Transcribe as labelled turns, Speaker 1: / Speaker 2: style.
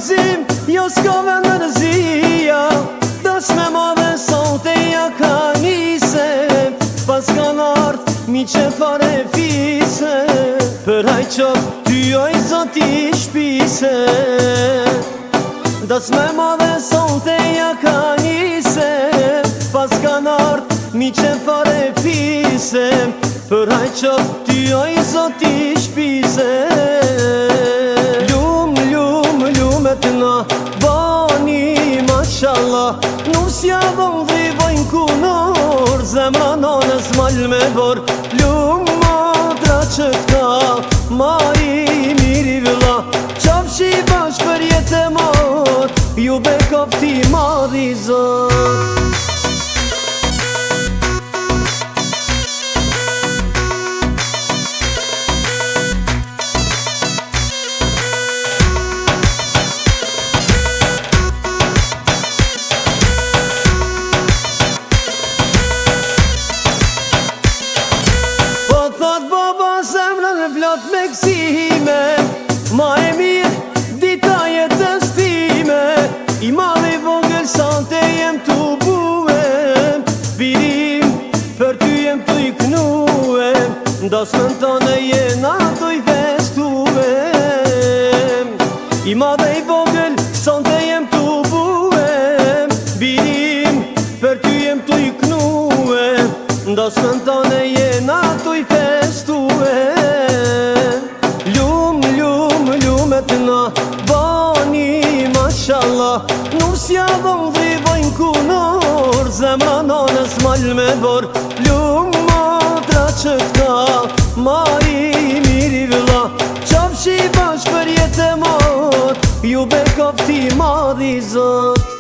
Speaker 1: gëzim, jo s'ka vendërzia. Dash me ma dhe sonte ja ka nise, pas kan ardh mi që fare fise. Për haj qop ty oj zoti shpise. Dash me ma dhe sonte ja ka nise, pas kan ardh mi që fare fise. Për haj qop ty oj zoti shpise. Lumetna bani mashallah, nusja dhëm dhe i bojnë kunor, zemra nanës mal me bor. Lumatra që t'ka ma i miri vëlla, qafshi bash për jetë e mot, ju bekop ti madhi zot. Plot me kësime, ma e mirë dita jetës time. I madhe i vogël sante jem t'u buem, birim për ty jem t'u i knuem, ndasmën tëne jena t'u i festuem. I madhe i vogël sante jem t'u buem, birim për ty jem t'u i knuem, ndasmën tëne jena t'u i festuem. Lumetna bani mashallah, nusja dhëm dhe i bojnë kunor, zemra nanës mal me bor. Lumatra që t'ka ma i miri vëlla, qafshi bash për jetë e mot, ju bekop ti madhi zot.